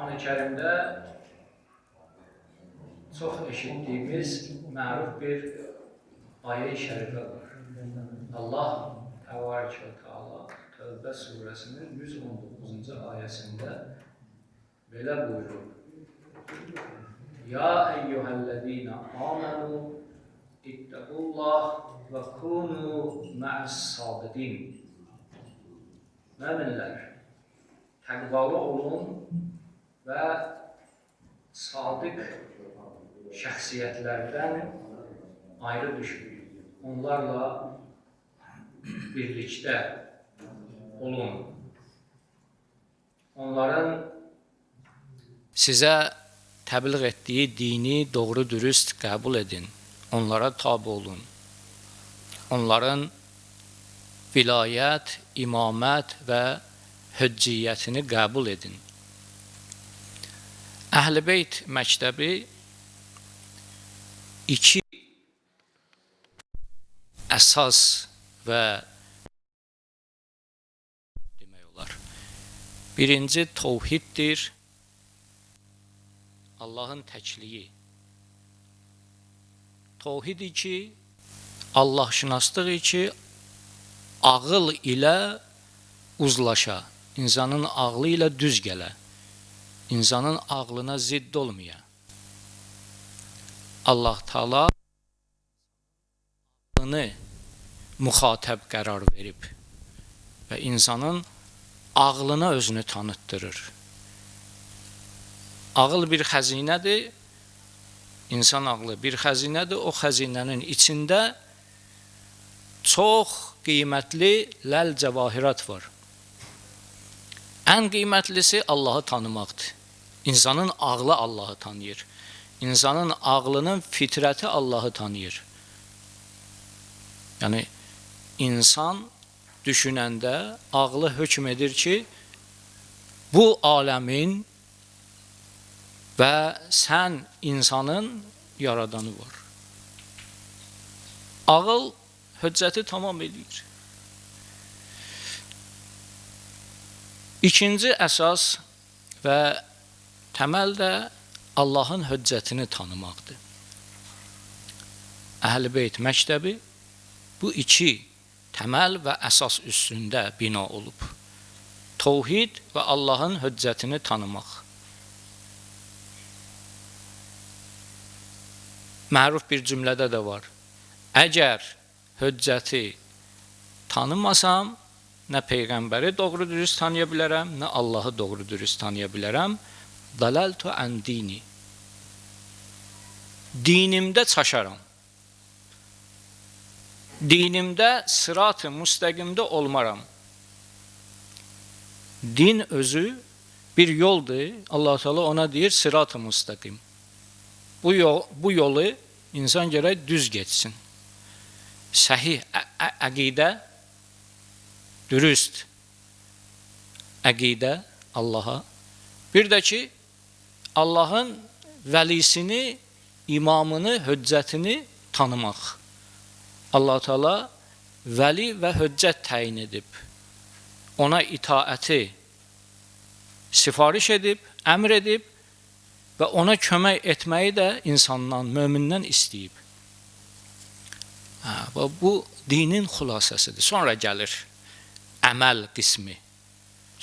Quran-ı Kerimdə çox eşitdiyimiz məruf bir ayə-i şərifə var. Allah Təbarəkə və Teala Tövbə surəsinin 119-cu ayəsində belə buyurur. Ya eyyuhəl-ləzīnə āmenū ittaqullah və kūnū ma'as-sâdiqīn. Möminlər, təqvalı olun və sadiq şəxsiyyətlərdən ayrı düşün. Onlarla birlikdə olun. Onların sizə təbliğ etdiyi dini doğru dürüst qəbul edin. Onlara tabi olun. Onların vilayət, imamət və hücciyyətini qəbul edin. Əhl-i Beyt məktəbi iki əsas və demək olar. Birinci təvhiddir, Allahın təkliyi. Təvhid iki, Allahşınaslıq iki, ağıl ilə uzlaşa, insanın ağlı ilə düz gələ, insanın ağlına zidd olmaya. Allah Teala ağlını müxatəb qərar verib və insanın ağlına özünü tanıtdırır. Ağıl bir xəzinədir, insan ağlı bir xəzinədir, o xəzinənin içində çox qiymətli ləl-cəvahirat var. Ən qiymətlisi Allahı tanımaqdır. İnsanın ağlı Allahı tanıyır. İnsanın ağlının fitrəti Allahı tanıyır. Yəni, insan düşünəndə ağlı hökm edir ki, bu aləmin və sən insanın yaradanı var. Ağıl hüccəti tamam edir. İkinci əsas və təməl də Allahın hüccətini tanımaqdır. Əhl-i Beyt məktəbi bu iki təməl və əsas üstündə bina olub. Təvhid və Allahın hüccətini tanımaq. Məruf bir cümlədə də var. Əgər hüccəti tanımasam, nə Peyğəmbəri doğru dürüst tanıya bilərəm, nə Allahı doğru dürüst tanıya bilərəm. Dalaltu an dini. Dinimdə çaşaram. Dinimdə sırat-ı müstəqimdə olmaram. Din özü bir yoldur. Allah Teala ona deyir sırat-ı müstəqim. Bu yolu insan gərək düz getsin. Səhih əqidə, dürüst əqidə Allaha. Bir də ki, Allahın vəlisini, imamını, hüccətini tanımaq. Allah Teala vəli və hüccət təyin edib. Ona itaəti sifariş edib, əmr edib və ona kömək etməyi də insandan, mömindən istəyib. Bu dinin xülasəsidir. Sonra gəlir əməl qismi.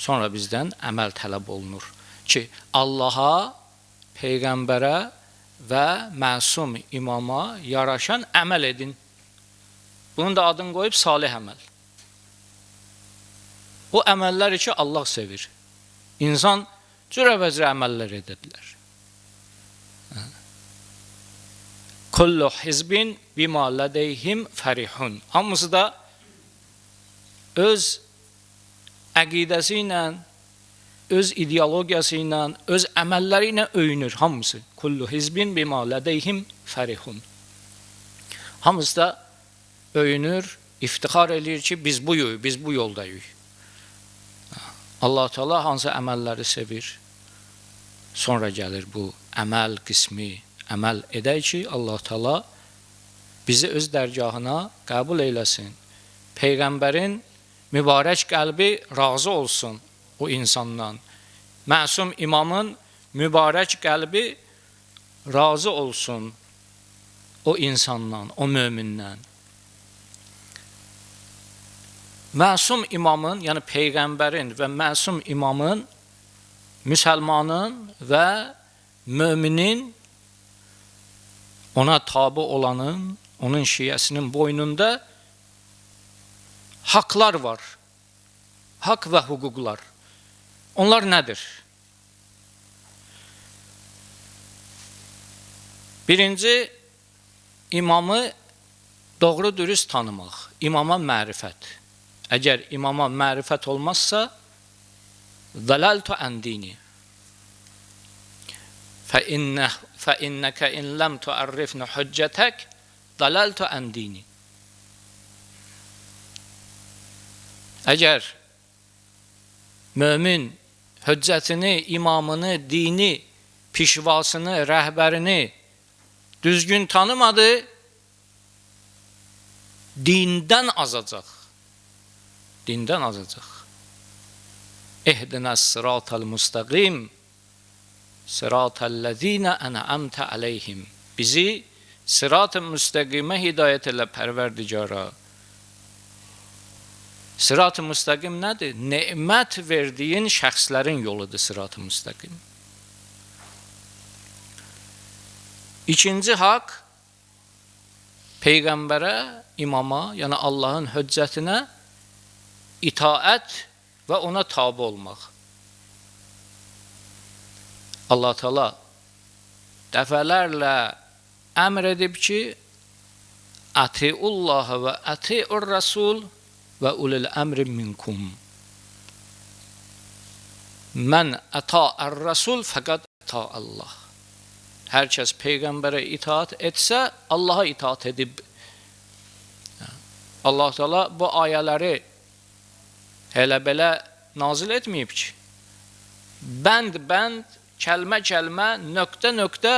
Sonra bizdən əməl tələb olunur ki, Allaha, Peyğəmbərə və məsum imama yaraşan əməl edin. Bunun da adını qoyub salih əməl. O əməlləri ki, Allah sevir. İnsan cürə-vəcrə əməllər edə bilər. Kullu hizbin bima ladeyhim fərihun. Hamısı da öz əqidəsi ilə, öz ideologiyası ilə, öz əməlləri ilə öyünür hamısı. Kullu hizbin bima ladeyhim fərihun. Hamısı da öyünür, iftixar edir ki, biz bu yoldayıq. Allah Teala hansı əməlləri sevir? Sonra gəlir bu əməl qismi. Əməl edək ki, Allah Teala bizi öz dərgahına qəbul eyləsin. Peyğəmbərin mübarək qəlbi razı olsun o insandan. Məsum imamın mübarək qəlbi razı olsun o insandan, o mömindən. Məsum imamın, yəni Peyğəmbərin və məsum imamın, müsəlmanın və möminin, ona tabi olanın, onun şiəsinin boynunda haqlar var. Haqq və hüquqlar. Onlar nədir? Birinci, imamı doğru dürüst tanımaq. İmama mərifət. Əgər imama mərifət olmazsa, zəlaltu ən dini. فَإِنَّكَ إِنْ لَمْ تُعَرِّفْنَ حُجَّتَكَ ضَلَلْتُ عَنْ دِينِ. Əgər mömin hüccətini, imamını, dini, pişvasını, rəhbərini düzgün tanımadı, dindən azacaq. Dindən azacaq. İhdinəs sıratal müstəqim sıratəl-ləzīnə ənəəmtə əleyhim. Bizi sırat-ı müstəqimə hidayət elə Pərverdigara. Sırat-ı müstəqim nədir? Nemət verdiyin şəxslərin yoludur sırat-ı müstəqim. İkinci haqq, Peyğəmbərə, imama, yəni Allahın hüccətinə itaət və ona tabi olmaq. Allah Teala dəfələrlə əmr edib ki, Atiullaha və atiur Rasul və ulul əmri minkum. Mən ata'ar Rasul fəqad ata Allah. Hər kəs Peyğəmbərə itaat etsə, Allaha itaat edib. Allah Teala bu ayələri elə belə nazil etməyib ki, bənd, kəlmə, nöqtə,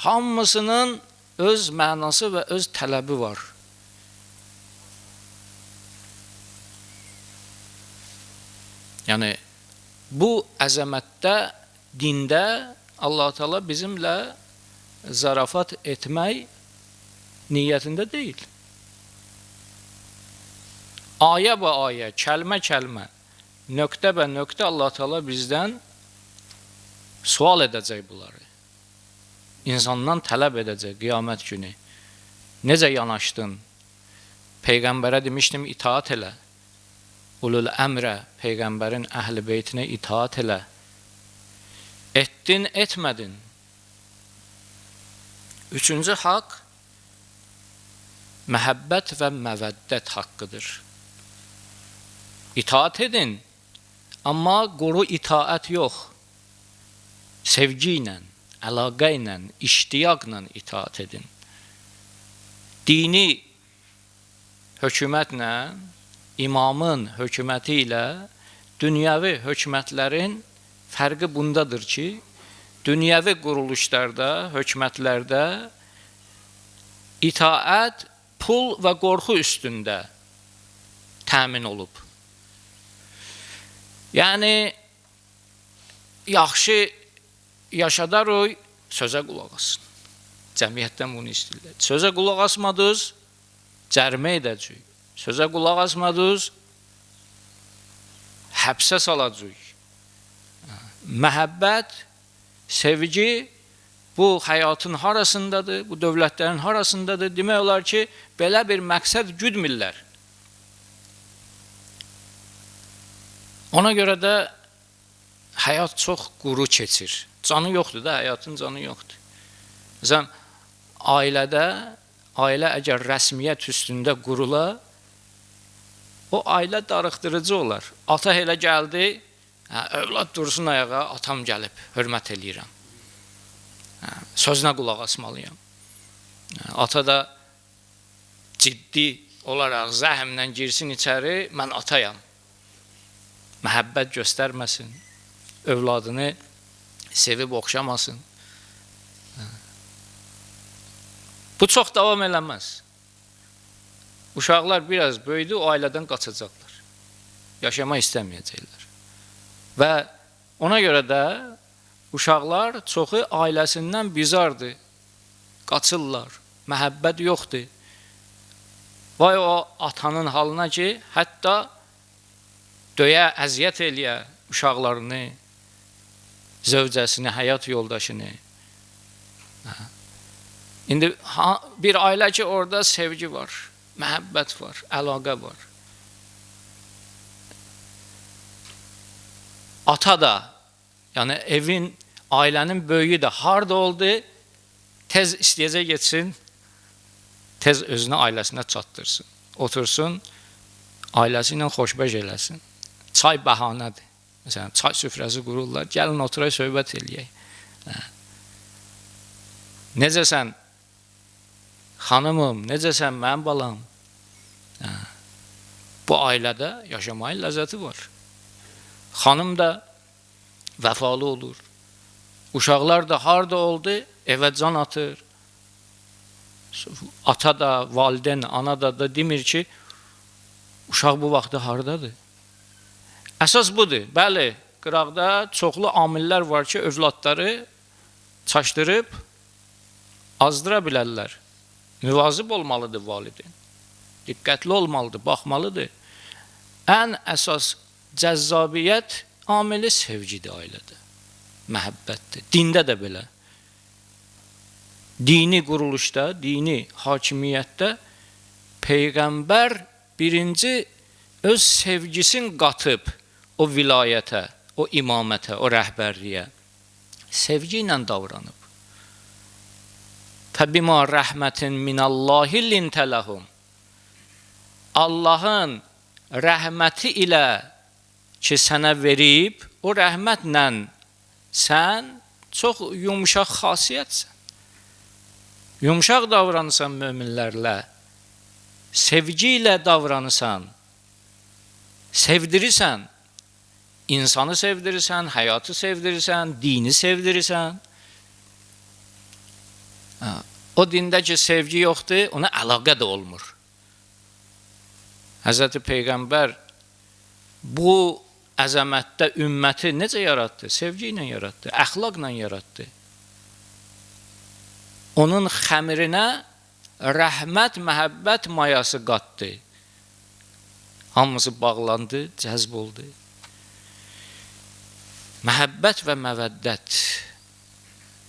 hamısının öz mənası və öz tələbi var. Yəni, bu əzəmətdə, dində Allah Teala bizimlə zarafat etmək niyyətində deyil. Ayə və ayə, kəlmə, nöqtə və nöqtə Allah Teala bizdən sual edəcək bunları. İnsandan tələb edəcək qiyamət günü. Necə yanaşdın? Peyğəmbərə demişdim, itaat elə. Ulul əmrə, Peyğəmbərin əhl-i beytinə itaat elə. Etdin, etmədin. Üçüncü haqq, məhəbbət və məvəddət haqqıdır. İtaat edin, amma quru itaət yox. Sevgi ilə, əlaqə ilə, iştiyaqla itaat edin. Dini hökumətlə, imamın hökuməti ilə dünyəvi hökumətlərin fərqi bundadır ki, dünyəvi quruluşlarda, hökumətlərdə itaət pul və qorxu üstündə təmin olub. Yəni, yaxşı yaşadarıq, sözə qulaq asın. Cəmiyyətdən bunu istəyirlər. Sözə qulaq asmadınız, cərimə edəcək. Sözə qulaq asmadınız, həbsə salacaq. Məhəbbət, sevgi bu həyatın harasındadır, bu dövlətlərin harasındadır. Demək olar ki, belə bir məqsəd güdmürlər. Ona görə də həyat çox quru keçir. Canı yoxdur da, həyatın canı yoxdur. Məsələn, ailə əgər rəsmiyyət üstündə qurula, o ailə darıxdırıcı olar. Ata elə gəldi, övlad dursun ayağa, atam gəlib, hörmət eləyirəm. Sözünə qulaq asmalıyam. Ata da ciddi olaraq zəhmlə girsin içəri, mən atayam. Məhəbbət göstərməsin, övladını sevib oxşamasın. Bu çox davam eləməz. Uşaqlar biraz böyüdü, o ailədən qaçacaqlar. Yaşamaq istəməyəcəklər. Və ona görə də uşaqlar çoxu ailəsindən bizardır, qaçırlar, məhəbbət yoxdur. Vay o atanın halına ki, hətta döyə, əziyyət eləyə uşaqlarını, zövcəsini, həyat yoldaşını. İndi bir ailə ki, orada sevgi var, məhəbbət var, əlaqə var. Ata da, yəni evin, ailənin böyüyü də harda oldu, tez istəyəcək geçsin, tez özünü ailəsinə çatdırsın, otursun, ailəsi ilə xoşbəş eləsin. Çay bəhanədir. Məsələn, çay süfrəsi qururlar, gəlin oturaq, söhbət eləyək. Necəsən, xanımım, necəsən, mənim balam? Bu ailədə yaşamayın ləzzəti var. Xanım da vəfalı olur. Uşaqlar da harda oldu, evə can atır. Ata da, valideyn, ana da demir ki, uşaq bu vaxtda hardadır. Əsas budur. Bəli, qıraqda çoxlu amillər var ki, övladları çaşdırıb azdıra bilərlər. Müvazib olmalıdır valideyn. Diqqətli olmalıdır, baxmalıdır. Ən əsas cəzzabiyyət amili sevgidir ailədə. Məhəbbətdir. Dində də belə. Dini quruluşda, dini hakimiyyətdə Peyğəmbər birinci öz sevgisini qatıb o vilayətə, o imamətə, o rəhbərliyə sevgi ilə davranıb. Fəbimə rəhmətin minallahi lintələhum. Allahın rəhməti ilə ki sənə verib, o rəhmətlə sən çox yumuşaq xasiyyətsən. Yumuşaq davranırsan möminlərlə, sevgi ilə davranırsan, sevdirirsən, insanı sevdirirsən, həyatı sevdirirsən, dini sevdirirsən. O dində ki, sevgi yoxdur, ona əlaqə də olmur. Həzrəti Peyğəmbər bu əzəmətdə ümməti necə yaratdı? Sevgi ilə yaratdı, əxlaqla yaratdı. Onun xəmirinə rəhmət, məhəbbət mayası qatdı. Hamısı bağlandı, cəzb oldu. Məhəbbət və məvəddət.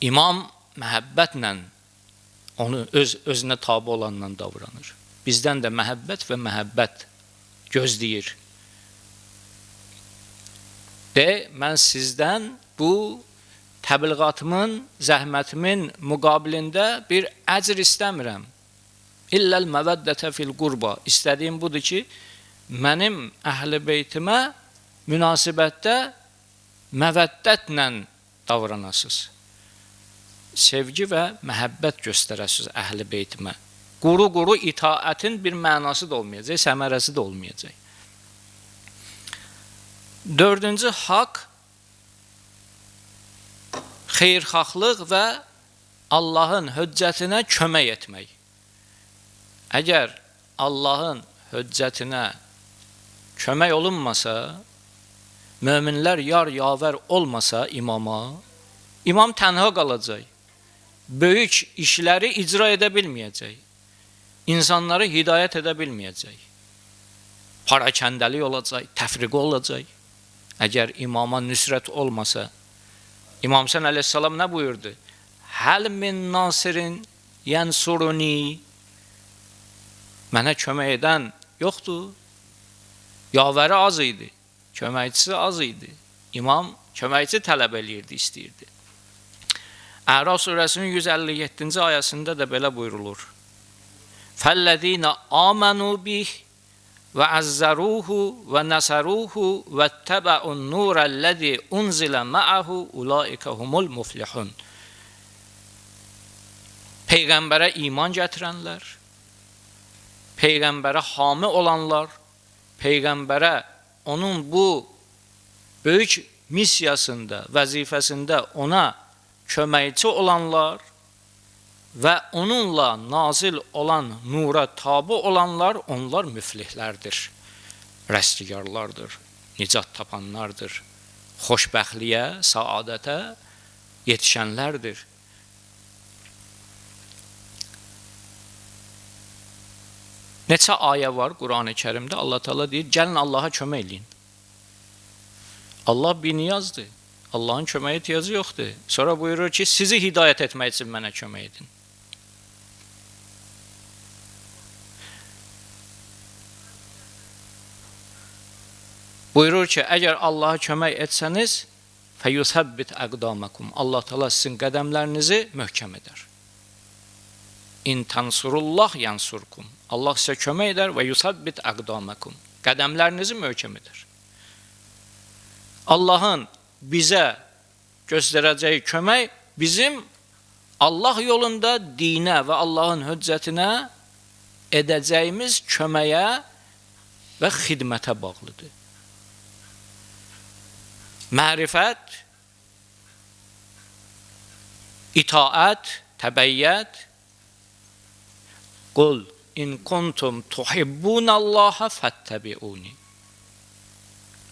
İmam məhəbbətlə onu özünə tabi olanla davranır. Bizdən də məhəbbət və məhəbbət gözləyir. Mən sizdən bu təbliğatımın, zəhmətimin müqabilində bir əcr istəmirəm. İlləl məvəddətə fil qurba. İstədiyim budur ki, mənim əhl-i beytimə münasibətdə məvəddətlə davranasınız. Sevgi və məhəbbət göstərəsiniz əhl-i beytimə. Quru itaətin bir mənası da olmayacaq, səmərəsi də olmayacaq. Dördüncü haqq, xeyirxahlıq və Allahın höccətinə kömək etmək. Əgər Allahın höccətinə kömək olunmasa, möminlər yar-yavər olmasa imama, imam tənha qalacaq. Böyük işləri icra edə bilməyəcək. İnsanları hidayət edə bilməyəcək. Parakəndəlik olacaq, təfriqə olacaq. Əgər imama nüsrət olmasa, İmam Hüseyin əleyhissalam nə buyurdu? Həl min nasirin yənsuruni. Mənə kömək edən yoxdur. Yavəri az idi, köməkçisi az idi. İmam köməkçi tələb eləyirdi, istəyirdi. Əraf surəsinin 157-ci ayəsində də belə buyurulur. Fəllədinə amanu bih və əzzəruhu və nəsəruhu və təbəun nurəlləzi unzilə məəhu ulaikə humul muflihun. Peyğəmbərə iman gətirənlər, Peyğəmbərə hami olanlar, Peyğəmbərə onun bu böyük missiyasında, vəzifəsində ona köməkçi olanlar və onunla nazil olan nura tabi olanlar, onlar müflihlərdir, rəstigarlardır, nicat tapanlardır, xoşbəxtliyə, saadətə yetişənlərdir. Neçə ayə var Qur'an-ı Kərimdə? Allah Teala deyir, gəlin Allaha kömək eləyin. Allah biniyazdır. Allahın köməyə ehtiyacı yoxdur. Sonra buyurur ki, sizi hidayət etmək üçün mənə kömək edin. Buyurur ki, əgər Allaha kömək etsəniz, fəyusəbbit əqdamakum. Allah Teala sizin qədəmlərinizi möhkəm edər. İn tansurullah yansurkum. Allah sizə kömək edər və yusabbit əqdamakum. Qədəmlərinizi möhkəm edər. Allahın bizə göstərəcəyi kömək bizim Allah yolunda dinə və Allahın höccətinə edəcəyimiz köməyə və xidmətə bağlıdır. Mərifət, itaət, təbəyyət. Qul in kuntum tuhibbunallaha fattabi'uni.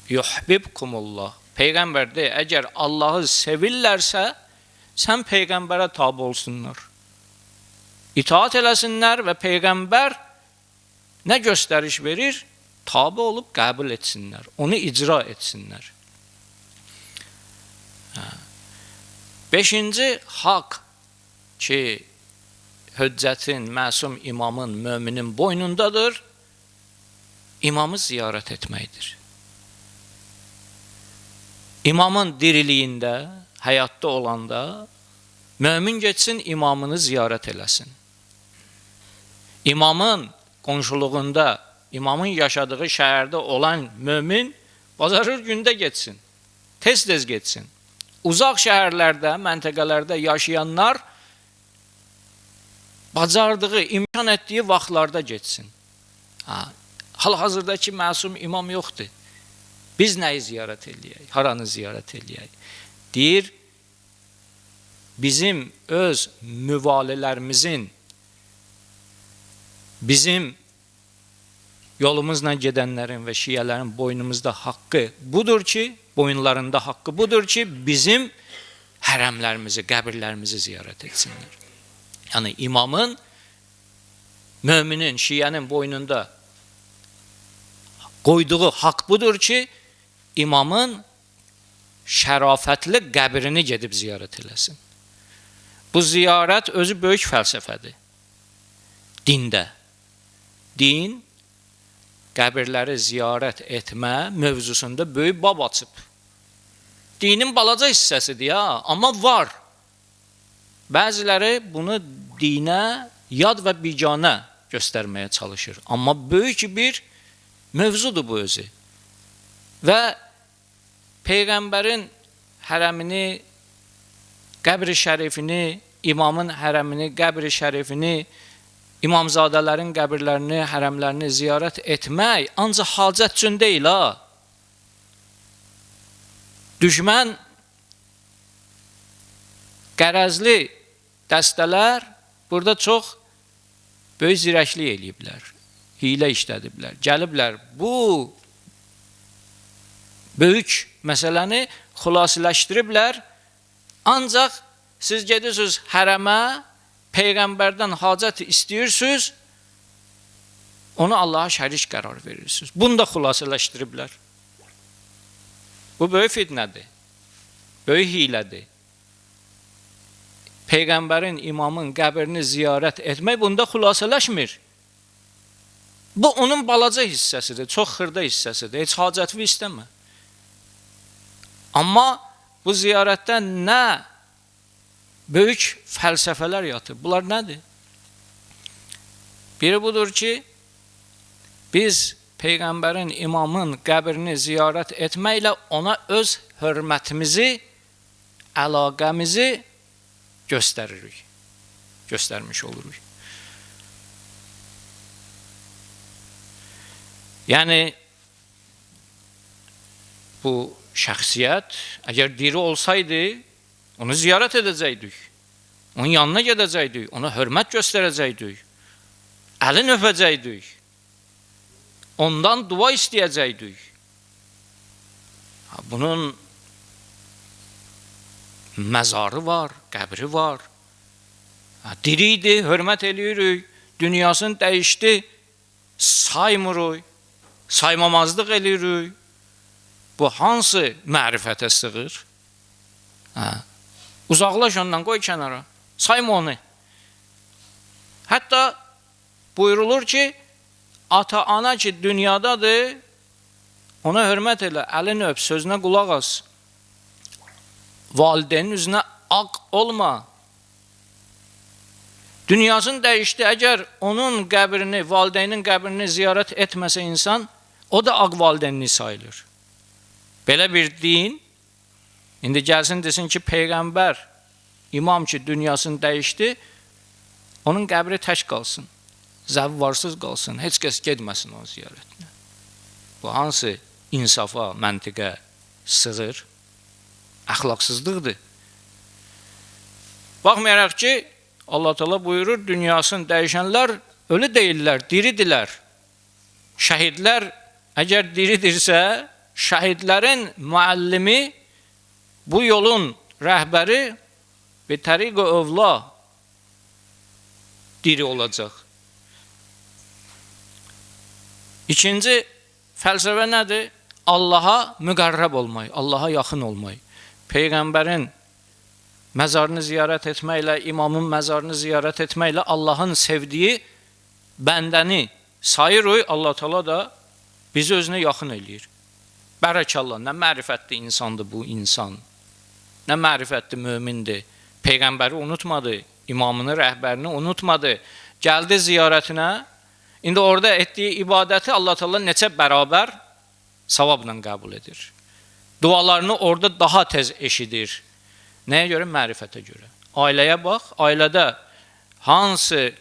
Yuhibbukumullah. Peyğəmbər de, əgər Allahı sevirlərsə, sən Peyğəmbərə tabi olsunlar. İtaat eləsinlər və Peyğəmbər nə göstəriş verir? Tabi olub qəbul etsinlər. Onu icra etsinlər. Beşinci haqq ki, höccətin, məsum imamın, möminin boynundadır, imamı ziyarət etməkdir. İmamın diriliyində, həyatda olanda, mömin geçsin, imamını ziyarət eləsin. İmamın qonşuluğunda, imamın yaşadığı şəhərdə olan mömin, bazarır gündə geçsin, tez-tez geçsin. Uzaq şəhərlərdə, məntəqələrdə yaşayanlar bacardığı, imkan etdiyi vaxtlarda geçsin. Hal-hazırdakı məsum imam yoxdur. Biz nəyi ziyarət eləyək? Haranı ziyarət eləyək? Deyir, bizim öz müvalilərimizin, bizim yolumuzla gedənlərin və şiyələrin boynumuzda haqqı budur ki, boyunlarında haqqı budur ki, bizim hərəmlərimizi, qəbirlərimizi ziyarət etsinlər. Yəni, imamın, möminin, şiyənin boynunda qoyduğu haqq budur ki, imamın şərafətli qəbrini gedib ziyarət eləsin. Bu ziyarət özü böyük fəlsəfədir. Dində. Din, qəbirləri ziyarət etmə mövzusunda böyük bab açıb. Dinin balaca hissəsidir ya, amma var. Bəziləri bunu dinə, yad və biganə göstərməyə çalışır. Amma böyük bir mövzudur bu özü. Və Peyğəmbərin hərəmini, qəbri şərifini, imamın hərəmini, qəbri şərifini, imamzadələrin qəbirlərini, hərəmlərini ziyarət etmək ancaq hacət üçün deyil ha. Düşmən qərəzli dəstələr burada çox böyük zirəklik eləyiblər, hilə işlədiblər, gəliblər bu böyük məsələni xülasələşdiriblər, ancaq siz gedirsiniz hərəmə, Peyğəmbərdən hacət istəyirsiniz, onu Allaha şərik qərar verirsiniz. Bunu da xülasələşdiriblər. Bu böyük fitnədir, böyük hilədir. Peyğəmbərin, imamın qəbrini ziyarət etmək bunda xülasələşmir. Bu onun balaca hissəsidir, çox xırda hissəsidir, heç hacətvi istəmə. Amma bu ziyarətdə nə böyük fəlsəfələr yatır. Bunlar nədir? Biri budur ki, biz Peyğəmbərin, imamın qəbrini ziyarət etməklə ona öz hörmətimizi, əlaqəmizi göstəririk, göstərmiş oluruq. Yəni, bu şəxsiyyət, əgər diri olsaydı, onu ziyarət edəcəkdik, onun yanına gedəcəkdik, ona hörmət göstərəcəkdik, əlini öpəcəkdik, ondan dua istəyəcəkdik. Bunun məzarı var, qəbri var. Diri idi, hörmət eləyirik, dünyasını dəyişdi, saymırıq, saymamazlıq eləyirik. Bu hansı mərifətə sığır? Uzaqlaş ondan, qoy kənara, sayma onu. Hətta buyurulur ki, ata-ana ki dünyadadır, ona hörmət elə, əlini öp, sözünə qulaq as. Valideynin üzünə ağ olma. Dünyasını dəyişdi, əgər onun qəbrini, valideynin qəbrini ziyarət etməsə insan, o da ağ valideynini sayılır. Belə bir din, indi gəlsin desin ki, Peyğəmbər, imam ki dünyasını dəyişdi, onun qəbri tək qalsın, zəvvarsız qalsın, heç kəs gedməsin o ziyarətinə. Bu hansı insafa, məntiqə sığır? Əxlaqsızlıqdır. Baxmayaraq ki, Allah Teala buyurur, dünyasını dəyişənlər ölü deyirlər, diridirlər. Şəhidlər əgər diridirsə, şəhidlərin müəllimi, bu yolun rəhbəri və təriq-i övla diri olacaq. İkinci fəlsəfə nədir? Allaha müqərrəb olmaq, Allaha yaxın olmaq. Peyğəmbərin məzarını ziyarət etməklə, imamın məzarını ziyarət etməklə Allahın sevdiyi bəndəni sayırıq, Allah Teala da bizi özünə yaxın eləyir. Bərəkallah, nə mərifətli insandır bu insan, nə mərifətli mömindir. Peyğəmbəri unutmadı, imamını, rəhbərini unutmadı. Gəldi ziyarətinə, indi orada etdiyi ibadəti Allah Teala neçə bərabər savabla qəbul edir. Dualarını orada daha tez eşidir. Nəyə görə? Mərifətə görə. Ailəyə bax, ailədə hansı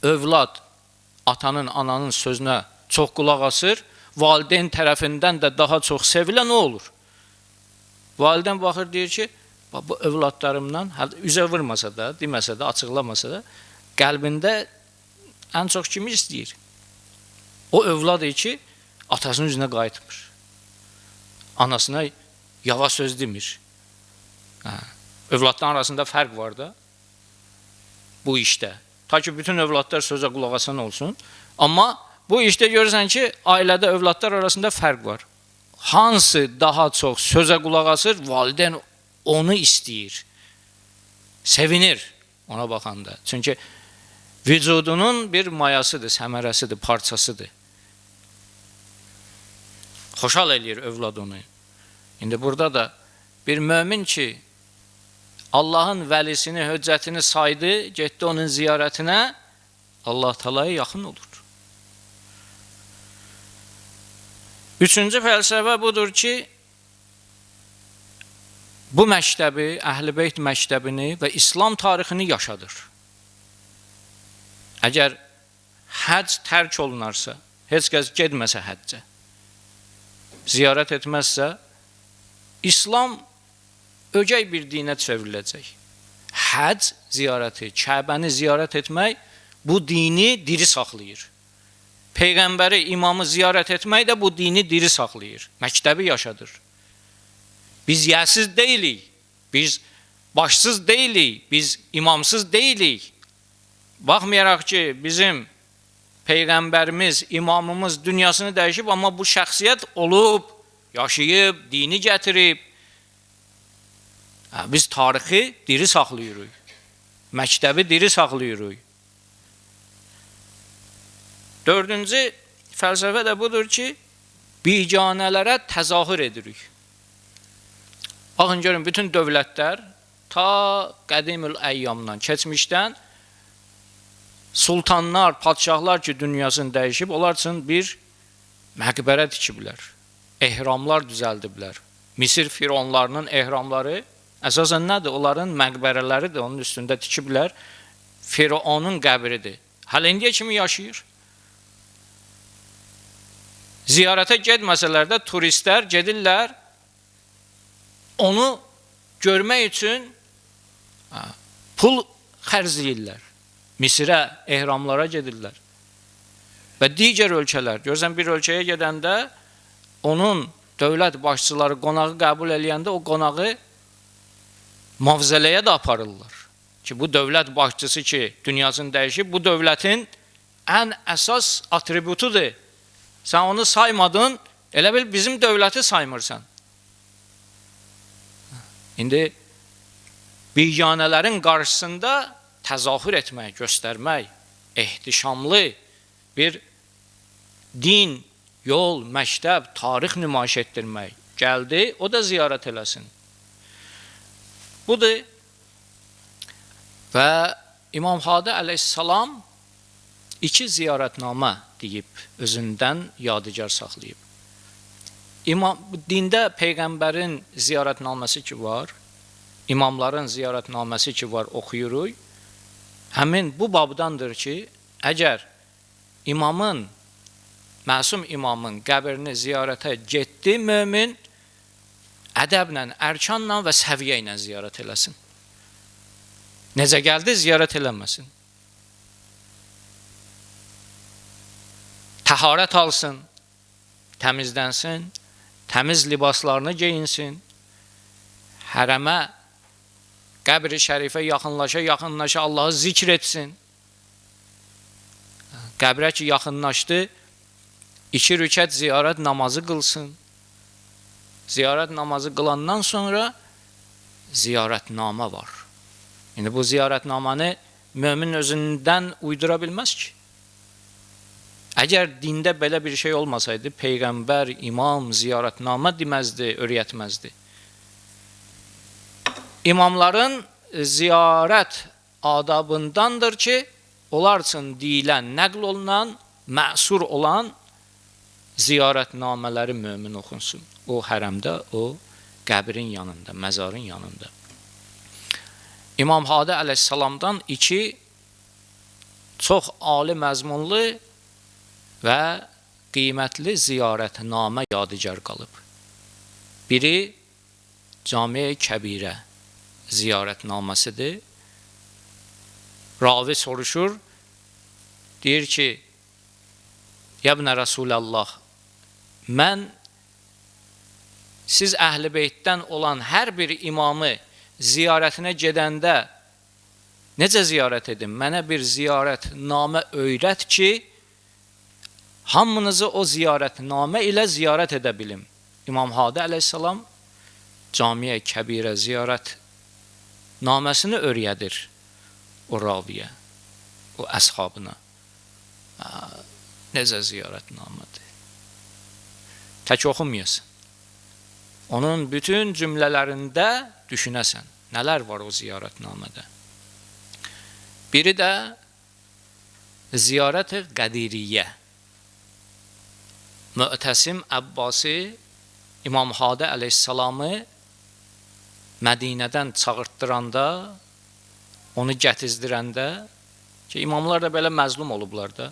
övlad atanın, ananın sözünə çox qulaq asır, valideyn tərəfindən də daha çox sevilə nə olur? Valideyn baxır, deyir ki, bu övladlarımdan, üzə vurmasa da, deməsə də, açıqlamasa da, qəlbində ən çox kimi istəyir? O övlad ki, atasının üzünə qayıtmır. Anasına yava söz demir. Övladların arasında fərq var da bu işdə. Ta ki, bütün övladlar sözə qulaq asan olsun. Amma bu işdə görürsən ki, ailədə övladlar arasında fərq var. Hansı daha çox sözə qulaq asır, valideyn onu istəyir. Sevinir ona baxanda. Çünki vücudunun bir mayasıdır, səmərəsidir, parçasıdır. Xoşal eləyir övlad onu. İndi burada da bir mömin ki, Allahın vəlisini, höccətini saydı, getdi onun ziyarətinə, Allah Teala'ya yaxın olur. Üçüncü fəlsəfə budur ki, bu məktəbi, Əhl-i Beyt məktəbini və İslam tarixini yaşadır. Əgər həcc tərk olunarsa, heç kəs gedməsə həccə, ziyarət etməzsə, İslam ögey bir dinə çevriləcək. Həcc ziyarəti, Kəbəni ziyarət etmək bu dini diri saxlayır. Peyğəmbəri, imamı ziyarət etmək də bu dini diri saxlayır. Məktəbi yaşadır. Biz yəsiz deyilik, biz başsız deyilik, biz imamsız deyilik. Baxmayaraq ki, bizim Peyğəmbərimiz, imamımız dünyasını dəyişib, amma bu şəxsiyyət olub, yaşayıb, dini gətirib. Biz tarixi diri saxlayırıq. Məktəbi diri saxlayırıq. Dördüncü fəlsəfə də budur ki, biganələrə təzahür edirik. Baxın, görün, bütün dövlətlər ta qədimül əyyamdan, keçmişdən sultanlar, padşahlar ki, dünyasını dəyişib, onlar üçün bir məqbərə tikiblər, ehramlar düzəldiblər. Misir fironlarının ehramları əsasən nədir? Onların məqbərələridir, onun üstündə tikiblər. Fironun qəbridir. Hələ indiyə kimi yaşayır. Ziyarətə getməsələr də turistlər gedirlər, onu görmək üçün pul xərcləyirlər. Misirə, ehramlara gedirlər. Və digər ölkələr, görürsən bir ölkəyə gedəndə onun dövlət başçıları qonağı qəbul eləyəndə o qonağı mavzələyə də aparırlar. Ki, bu dövlət başçısı ki, dünyasını dəyişib, bu dövlətin ən əsas atributudur. Sən onu saymadın, elə bil bizim dövləti saymırsan. İndi biganələrin qarşısında təzahür etmək, göstərmək, ehtişamlı bir din, yol, məktəb, tarix nümayiş etdirmək gəldi, o da ziyarət eləsin. Budur. Və İmam Hadi əleyhissalam 2 ziyarətnamə deyib, özündən yadigar saxlayıb. Dində Peyğəmbərin ziyarətnaməsi ki var, imamların ziyarətnaməsi ki var, oxuyuruq. Həmin bu babdandır ki, əgər imamın, məsum imamın qəbrini ziyarətə getdi mömin, ədəblə, ərkanla və səviyyə ilə ziyarət eləsin. Necə gəldi, ziyarət eləməsin. Təharət alsın, təmizlənsin, təmiz libaslarını geyinsin, hərəmə, qəbri şərifə yaxınlaşa Allahı zikr etsin. Qəbrə ki yaxınlaşdı, 2 rükət ziyarət namazı qılsın. Ziyarət namazı qılandan sonra ziyarətnamə var. İndi bu ziyarətnamanı mömin özündən uydura bilməz ki. Əgər dində belə bir şey olmasaydı, Peyğəmbər, imam, ziyarətnamə deməzdi, öyrətməzdi. İmamların ziyarət adabındandır ki, onlar üçün deyilən, nəql olunan, məsur olan ziyarətnamələri mömin oxunsun. O hərəmdə, o qəbrin yanında, məzarın yanında. İmam Hadi əleyhissalamdan 2 çox ali məzmunlu və qiymətli ziyarətnamə yadigar qalıb. Biri Cami-i Kəbirə ziyarətnaməsidir. Ravi soruşur, deyir ki, Yəbnə Rasulallah, mən siz Əhl-i Beytdən olan hər bir imamı ziyarətinə gedəndə necə ziyarət edim? Mənə bir ziyarətnamə öyrət ki, hamınızı o ziyarətnamə ilə ziyarət edə bilim. İmam Hadi əleyhissalam Cami-i Kəbirə ziyarətnaməsini öyrədir o raviyə, o əshabına. Necə ziyarətnamədir? Tək oxunmayasın. Onun bütün cümlələrində düşünəsən, nələr var o ziyarətnamədə. Biri də ziyarət-i Qədiriyyə. Müətəsim Əbbasi İmam Hadi əleyhissalamı Mədinədən çağırtdıranda, onu gətizdirəndə ki, imamlar da belə məzlum olublar da,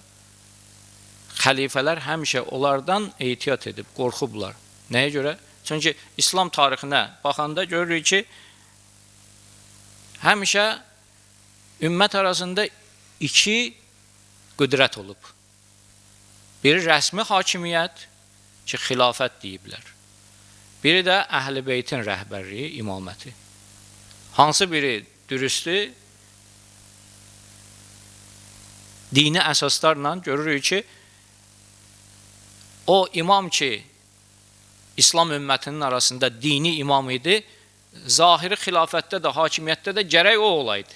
xəlifələr həmişə onlardan ehtiyat edib, qorxublar. Nəyə görə? Çünki İslam tarixinə baxanda görürük ki, həmişə ümmət arasında 2 qüdrət olub. Biri rəsmi hakimiyyət ki, xilafət deyiblər. Biri də Əhl-i Beytin rəhbərliyi, imaməti. Hansı biri dürüstü? Dini əsaslarla görürük ki, o imam ki, İslam ümmətinin arasında dini imam idi, zahiri xilafətdə də, hakimiyyətdə də gərək o olaydı.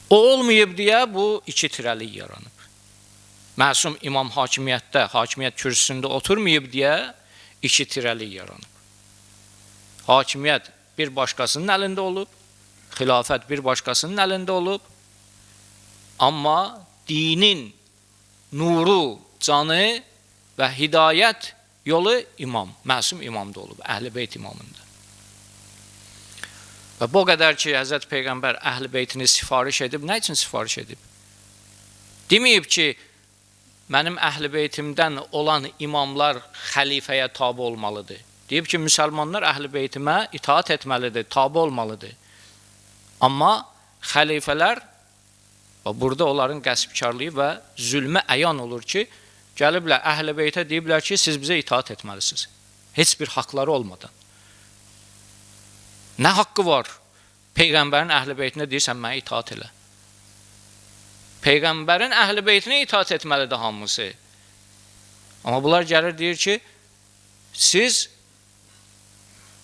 O olmayıb deyə bu 2 tirəlik yaranıb. Məsum imam hakimiyyətdə, hakimiyyət kürsüsündə oturmayıb deyə 2 tirəlik yaranıb. Hakimiyyət bir başqasının əlində olub, xilafət bir başqasının əlində olub, amma dinin nuru, canı və hidayət yolu imam, məsum imamda olub, Əhl-i Beyt imamında. Və bu qədər ki, Həzrət Peyğəmbər Əhl-i Beytini sifariş edib, nə üçün sifariş edib? Deməyib ki, mənim Əhl-i Beytimdən olan imamlar xəlifəyə tabi olmalıdır. Deyib ki, müsəlmanlar Əhl-i Beytimə itaat etməlidir, tabi olmalıdır. Amma xəlifələr, burada onların qəsbkarlığı və zülmə əyan olur ki, gəliblər Əhl-i Beytə deyiblər ki, siz bizə itaat etməlisiniz. Heç bir haqları olmadan. Nə haqqı var? Peyğəmbərin əhl-i beytinə deyirsən, mənə itaat elə. Peyğəmbərin əhl-i beytinə itaat etməlidir hamısı. Amma bunlar gəlir deyir ki, siz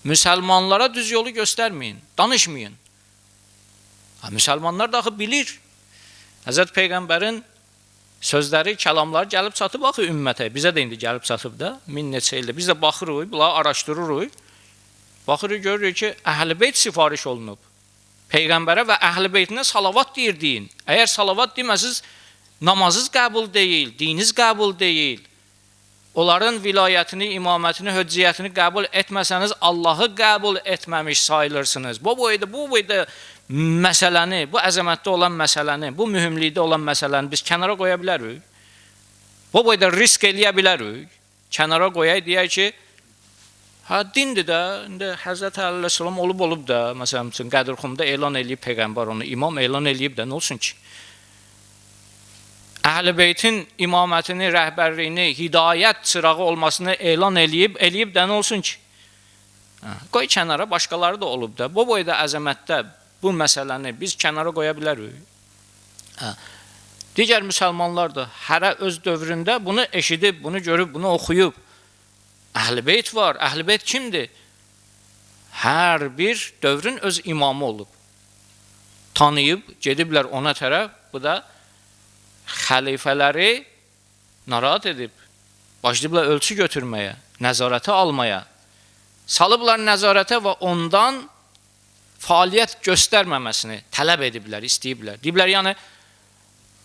müsəlmanlara düz yolu göstərməyin, danışmayın. Müsəlmanlar da axı bilir. Həzrət Peyğəmbərin sözləri, kəlamları gəlib çatıb axı ümmətə. Bizə də indi gəlib çatıb da, min neçə ildə. Biz də baxırıq, bunları araşdırırıq. Baxırıq, görürük ki, əhl-i beyt sifariş olunub. Peyğəmbərə və əhl-i beytinə salavat deyir deyin. Əgər salavat deməsiz, namazınız qəbul deyil, dininiz qəbul deyil. Onların vilayətini, imamətini, höcciyətini qəbul etməsəniz, Allahı qəbul etməmiş sayılırsınız. Bu boyda məsələni, bu əzəmətdə olan məsələni, bu mühümlikdə olan məsələni biz kənara qoya bilərik. Bu boyda risk eləyə bilərik. Kənara qoyaq, deyək ki, dindir də, indi Həzrət Əleyhisselam olub da, məsələn üçün Qədirxumda elan eləyib Peyğəmbər onu, imam elan eləyib də, nə olsun ki? Əhl-i beytin imamətini, rəhbərliyini, hidayət çırağı olmasını elan eləyib də, nə olsun ki? Qoy kənara, başqaları da olub da, bu boyda əzəmətdə bu məsələni biz kənara qoya bilərik. Digər müsəlmanlar da hərə öz dövründə bunu eşidib, bunu görüb, bunu oxuyub. Əhl-i beyt var. Əhl-i beyt kimdir? Hər bir dövrün öz imamı olub. Tanıyıb, gediblər ona tərəf. Bu da xəlifələri narahat edib. Başlayıblar ölçü götürməyə, nəzarətə almaya. Salıblar nəzarətə və ondan fəaliyyət göstərməməsini tələb ediblər, istəyiblər. Deyiblər, yəni,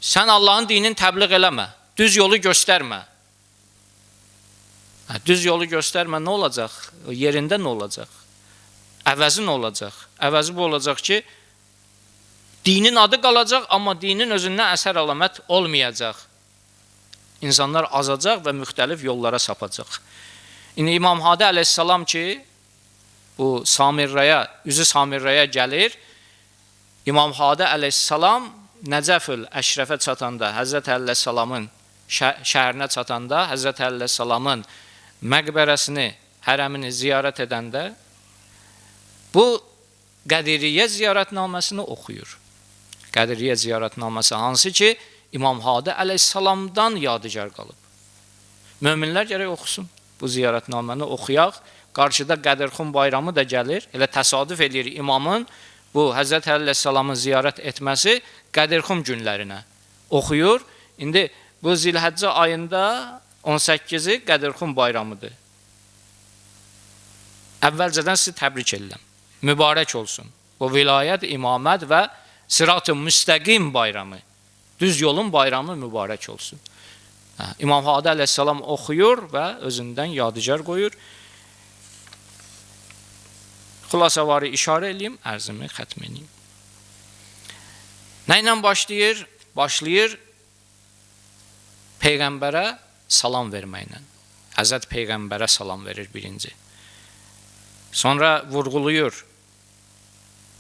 sən Allahın dinini təbliğ eləmə, düz yolu göstərmə. Düz yolu göstərmə, nə olacaq? Yerində nə olacaq? Əvəzi nə olacaq? Əvəzi bu olacaq ki, dinin adı qalacaq, amma dinin özündən əsər əlamət olmayacaq. İnsanlar azacaq və müxtəlif yollara sapacaq. İndi İmam Hadi əleyhissalam ki, bu Samirraya, üzü Samirraya gəlir, İmam Hadi əleyhissalam Nəcəfül Əşrəfə çatanda, Həzrət Əleyhissalamın şəhərinə çatanda, Həzrət Əleyhissalamın məqbərəsini, hərəmini ziyarət edəndə bu Qədiriyyə ziyarətnaməsini oxuyur. Qədiriyyə ziyarətnaməsi hansı ki, İmam Hadi əleyhissalamdan yadigar qalıb. Möminlər gərək oxusun. Bu ziyarətnaməni oxuyaq. Qarşıda Qədirxum bayramı da gəlir. Elə təsadüf edir imamın bu Həzrət əleyhissalamın ziyarət etməsi Qədirxum günlərinə oxuyur. İndi bu Zilhəccə ayında 18-i Qədirxum bayramıdır. Əvvəlcədən sizi təbrik edirəm. Mübarək olsun. Bu vilayət, imamət və sırat-ı müstəqim bayramı, düz yolun bayramı mübarək olsun. İmam Hadi əleyhissalam oxuyur və özündən yadigar qoyur. Xülasavarı işarə edeyim, ərzimi xətm edeyim. Nə ilə başlayır? Başlayır Peyğəmbərə salam verməklə. Həzrət Peyğəmbərə salam verir birinci. Sonra vurğuluyur.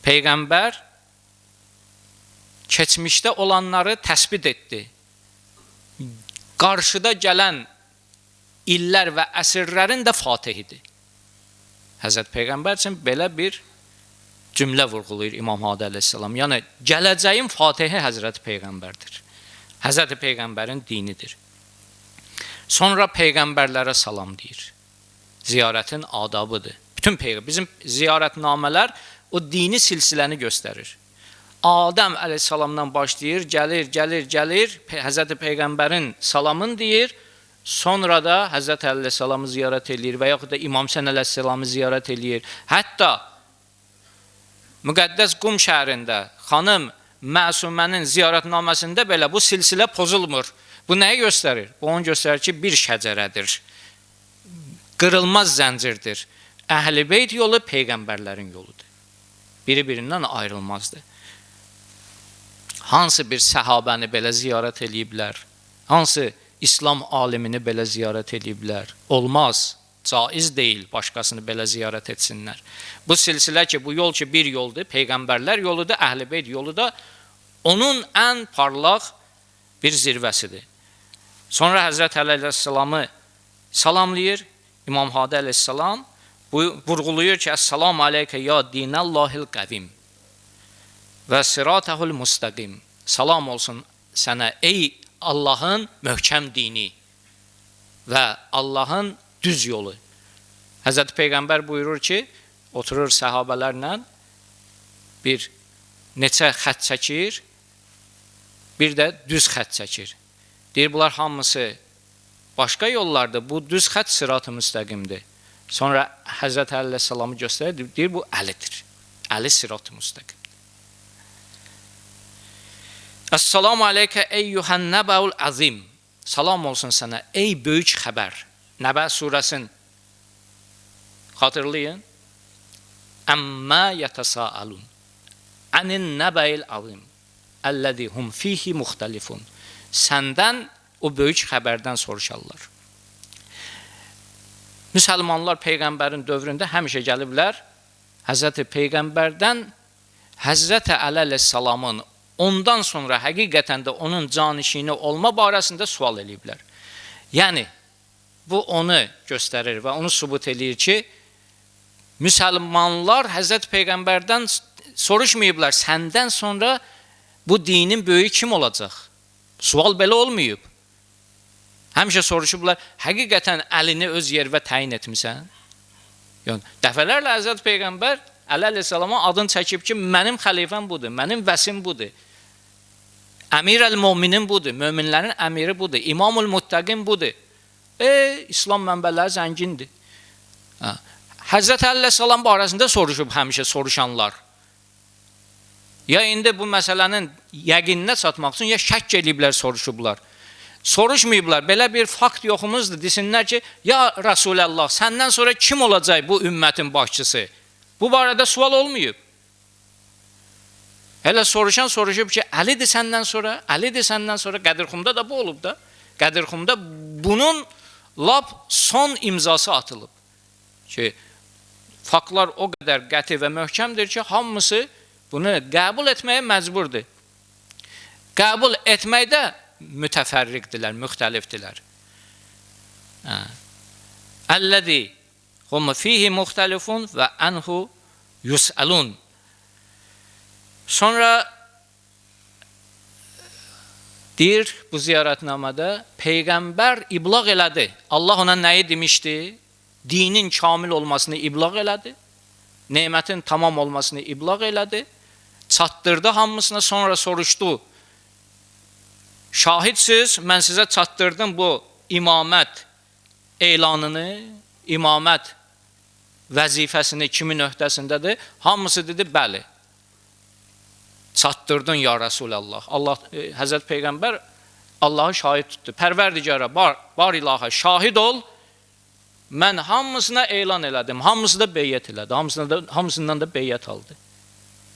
Peyğəmbər keçmişdə olanları təsbit etdi. Qarşıda gələn illər və əsrlərin də fatihidir. Həzrət Peyğəmbər üçün belə bir cümlə vurğulayır İmam Hadi əleyhissalam. Yəni, gələcəyin fatihi Həzrət Peyğəmbərdir. Həzrət Peyğəmbərin dinidir. Sonra Peyğəmbərlərə salam deyir. Ziyarətin adabıdır. Bütün bizim ziyarətnamələr o dini silsiləni göstərir. Adəm əleyhissalamdan başlayır, gəlir, Həzrət Peyğəmbərin salamını deyir, sonra da Həzrət əleyhissalamı ziyarət edir və yaxud da İmam Həsən əleyhissalamı ziyarət edir. Hətta müqəddəs Qum şəhərində xanım Məsumənin ziyarətnaməsində belə bu silsilə pozulmur. Bu nəyi göstərir? Bu onu göstərir ki, bir şəcərədir. Qırılmaz zəncirdir. Əhl-i beyt yolu Peyğəmbərlərin yoludur. Biri-birindən ayrılmazdır. Hansı bir səhabəni belə ziyarət ediblər? Hansı İslam alimini belə ziyarət ediblər? Olmaz, caiz deyil başqasını belə ziyarət etsinlər. Bu silsilə ki, bu yol ki, bir yoldur, Peyğəmbərlər yoludur, Əhl-i Beyt yolu da onun ən parlaq bir zirvəsidir. Sonra Həzrət Əleyhisselamı salamlayır, İmam Hadi əleyhissalam vurğuluyur ki, Əssalamu aleykə ya dinəllahil qəvim və siratəhul mustaqim. Salam olsun sənə ey Allahın möhkəm dini və Allahın düz yolu. Həzrəti Peyğəmbər buyurur ki, oturur səhabələrlə bir neçə xət çəkir, bir də düz xət çəkir. Deyir, bunlar hamısı başqa yollardır, bu düz xət sırat-ı müstəqimdir. Sonra Həzrət Əli əleyhissalamı göstərir, deyir, bu Əlidir. Əli sırat-ı müstəqimdir. Əssalamu aleykə eyyuhən nəbəul azim. Salam olsun sənə ey böyük xəbər. Nəbə surəsinin xatırlayın. Əmmə yətəsəəlun ənin nəbəil azim əlləzi hum fihi muxtəlifun. Səndən o böyük xəbərdən soruşarlar. Müsəlmanlar Peyğəmbərin dövründə həmişə gəliblər, Həzrəti Peyğəmbərdən Həzrəti Əli əleyhissalamın ondan sonra həqiqətən də onun canişini olma barəsində sual eləyiblər. Yəni, bu onu göstərir və onu sübut eləyir ki, müsəlmanlar Həzrəti Peyğəmbərdən soruşmayıblar, səndən sonra bu dinin böyüyü kim olacaq? Sual belə olmayıb. Həmişə soruşublar, həqiqətən əlini öz yervə təyin etmisən? Yəni, dəfələrlə Həzrəti Peyğəmbər Əli əleyhissalama adını çəkib ki, mənim xəlifəm budur, mənim vəsim budur. Əmir əl-Müminin budur, möminlərin əmiri budur, İmamul Muttəqin budur. İslam mənbələri zəngindir. Həzrət Əli əleyhissalam barəsində soruşub həmişə soruşanlar. Ya indi bu məsələnin yəqininə çatmaq üçün ya şək ediblər, soruşublar. Soruşmayıblar, belə bir fakt yoxumuzdur, desinlər ki, ya Rasulallah, səndən sonra kim olacaq bu ümmətin başçısı? Bu barədə sual olmayıb. Hələ soruşan soruşub ki, Əlidir səndən sonra, Əlidir səndən sonra. Qədirxumda da bu olub da. Qədirxumda bunun lap son imzası atılıb. Ki, faktlar o qədər qəti və möhkəmdir ki, hamısı bunu qəbul etməyə məcburdur. Qəbul etməkdə mütəfərriqdirlər, müxtəlifdirlər. Əlləzi hum fihi muxtəlifun və anhu yus'alun. Sonra deyir bu ziyarətnamədə Peyğəmbər iblağ elədi. Allah ona nəyi demişdi? Dinin kamil olmasını iblağ elədi. Nemətin tamam olmasını iblağ elədi. Çatdırdı hamısına, sonra soruşdu. Şahidsiniz, mən sizə çatdırdım bu imamət elanını, imamət vəzifəsini kimin öhdəsindədir? Hamısı dedi, bəli. Çatdırdın ya Rasulallah. Həzrət Peyğəmbər Allahı şahid tutdu. Pərverdigara, bar ilahə, şahid ol. Mən hamısına elan elədim, hamısı da beyyət elədi, hamısından da beyyət aldı.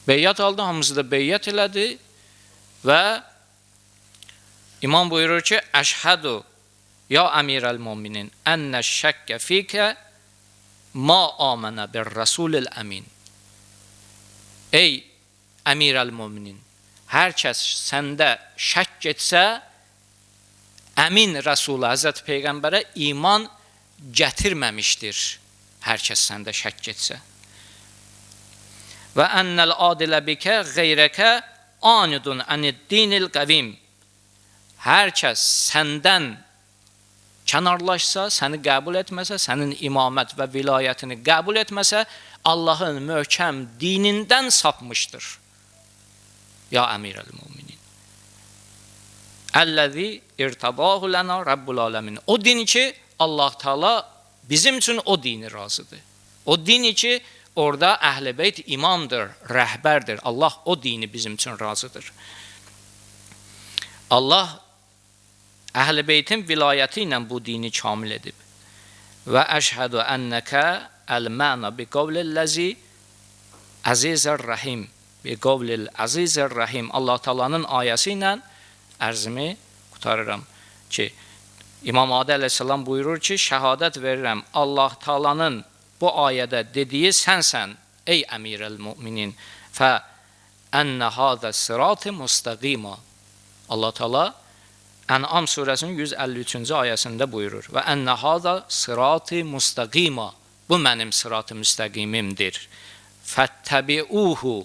Beyyət aldı, hamısı da beyyət elədi və İmam buyurur ki, Əşhədu ya əmirəl-müminin ənə şəkkə fikə ma amənə bir rasulil əmin. Ey əmirəl-müminin, hər kəs səndə şəkk etsə, əmin Rəsulü Həzrət Peyğəmbərə iman gətirməmişdir. Hər kəs səndə şəkk etsə. Və ənəl adilə bikə qeyrəkə anidun aniddinil qəvim. Hər kəs səndən kənarlaşsa, səni qəbul etməsə, sənin imamət və vilayətini qəbul etməsə, Allahın möhkəm dinindən sapmışdır. Ya əmirəl-müminin. Əlləzi irtabahu lənə Rabbul aləmin. O din ki, Allah Teala bizim üçün o dini razıdır. O din ki, orada Əhl-i Beyt imamdır, rəhbərdir. Allah o dini bizim üçün razıdır. Allah Əhl-i Beytin vilayəti ilə bu dini kamil edib. Və əşhədu ennəkə əl-məna bi qavlilləzi əzizər rəhim. Bi qavlil əzizər rəhim. Allah Teala'nın ayəsi ilə ərzimi qutarıram ki, İmam Adi əleyhissalam buyurur ki, şəhadət verirəm Allah Teala'nın bu ayədə dediyi sənsən, ey əmirəl-müminin, fə ənə həzə sırat-ı müstəqima. Allah Teala Ən'am surəsinin 153-cü ayəsində buyurur. Və ənə həzə sırat-ı müstəqima. Bu mənim sırat-ı müstəqimimdir. Fəttəbi'uhu.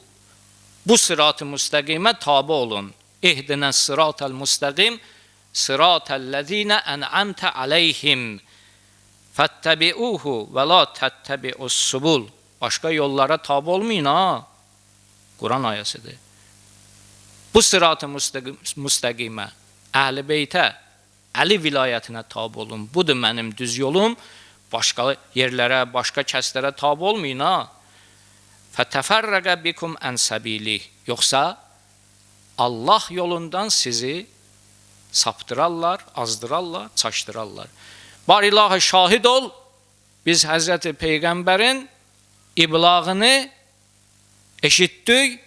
Bu sırat-ı müstəqimə tabi olun. İhdinəs sıratal müstəqim sıratəl-ləzīne ən'amtə aleyhim. Fəttəbi'uhu və la təttəbi'us-subul. Başqa yollara tabi olmayın ha. Quran ayəsidir. Bu sırat-ı müstəqimə, Əhl-i Beytə, Əli vilayətinə tabi olun. Budur mənim düz yolum. Başqa yerlərə, başqa kəslərə tabi olmayın ha. Fətəfərrəqə bikum ən səbilih. Yoxsa Allah yolundan sizi saptırarlar, azdırarlar, çaşdırarlar. Bar ilahı şahid ol, biz Həzrəti Peyğəmbərin iblağını eşitdik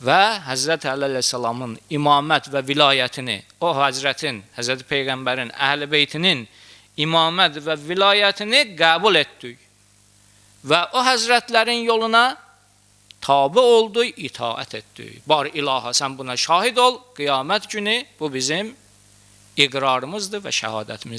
və Həzrəti Əli əleyhissalamın imamət və vilayətini, o Həzrətin, Həzrəti Peyğəmbərin, Əhl-i Beytinin imamət və vilayətini qəbul etdik. Və o Həzrətlərin yoluna tabi oldu, itaət etdik. Bar ilaha, sən buna şahid ol, qiyamət günü bu bizim iqrarımızdır və şəhadətimizdir.